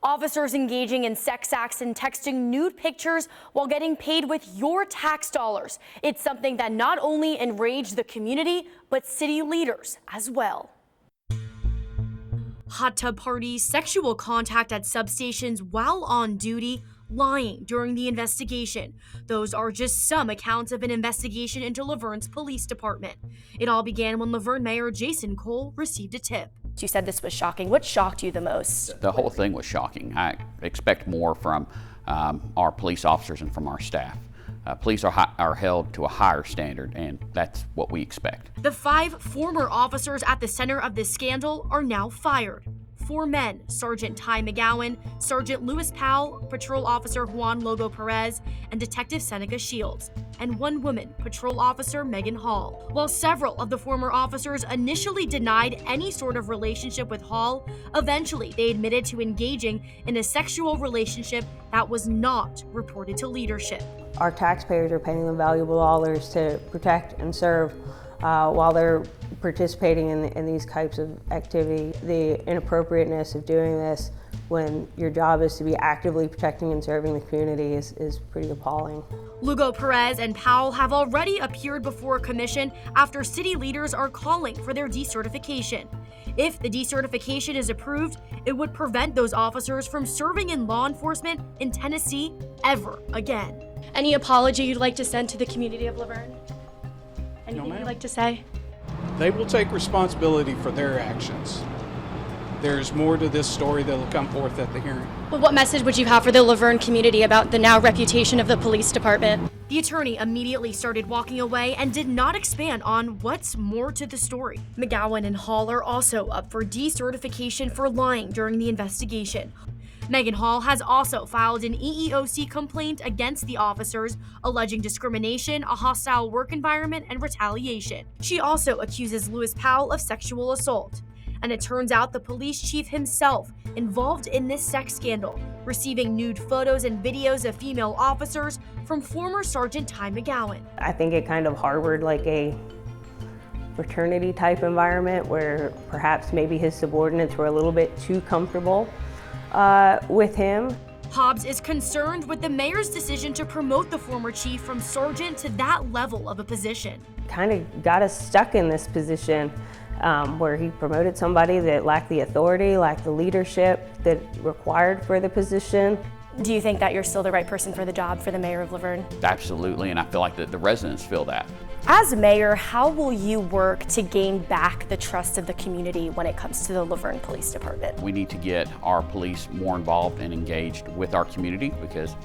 Officers engaging in sex acts and texting nude pictures while getting paid with your tax dollars. It's something that not only enraged the community, but city leaders as well. Hot tub parties, sexual contact at substations while on duty, lying during the investigation. Those are just some accounts of an investigation into LaVergne's police department. It all began when LaVergne Mayor Jason Cole received a tip. You said this was shocking. What shocked you the most? The whole thing was shocking. I expect more from our police officers and from our staff. Police are held to a higher standard, and that's what we expect. The 5 former officers at the center of this scandal are now fired. 4 men, Sergeant Ty McGowan, Sergeant Lewis Powell, Patrol Officer Juan Logo Perez, and Detective Seneca Shields, and 1 woman, Patrol Officer Megan Hall. While several of the former officers initially denied any sort of relationship with Hall, eventually they admitted to engaging in a sexual relationship that was not reported to leadership. Our taxpayers are paying them valuable dollars to protect and serve while they're participating in these types of activity. The inappropriateness of doing this when your job is to be actively protecting and serving the community is pretty appalling. Lugo Perez and Powell have already appeared before a commission after city leaders are calling for their decertification. If the decertification is approved, it would prevent those officers from serving in law enforcement in Tennessee ever again. Any apology you'd like to send to the community of LaVergne? Anything you'd like to say? They will take responsibility for their actions. There's more to this story that will come forth at the hearing. Well, what message would you have for the LaVergne community about the now reputation of the police department? The attorney immediately started walking away and did not expand on what's more to the story. McGowan and Hall are also up for decertification for lying during the investigation. Megan Hall has also filed an EEOC complaint against the officers, alleging discrimination, a hostile work environment, and retaliation. She also accuses Lewis Powell of sexual assault. And it turns out the police chief himself involved in this sex scandal, receiving nude photos and videos of female officers from former Sergeant Ty McGowan. I think it kind of harbored like a fraternity type environment where perhaps maybe his subordinates were a little bit too comfortable with him. Hobbs is concerned with the mayor's decision to promote the former chief from sergeant to that level of a position. Kind of got us stuck in this position where he promoted somebody that lacked the authority, lacked the leadership that required for the position. Do you think that you're still the right person for the job for the mayor of LaVergne? Absolutely, and I feel like the residents feel that. As mayor, how will you work to gain back the trust of the community when it comes to the LaVergne Police Department? We need to get our police more involved and engaged with our community because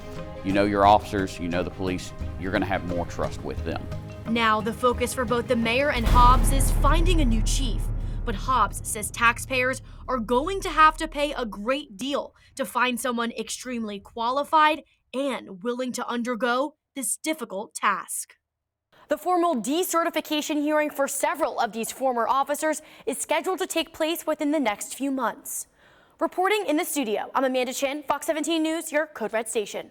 you know your officers, you know the police, you're going to have more trust with them. Now, the focus for both the mayor and Hobbs is finding a new chief. But Hobbs says taxpayers are going to have to pay a great deal to find someone extremely qualified and willing to undergo this difficult task. The formal decertification hearing for several of these former officers is scheduled to take place within the next few months. Reporting in the studio, I'm Amanda Chin, Fox 17 News, your Code Red station.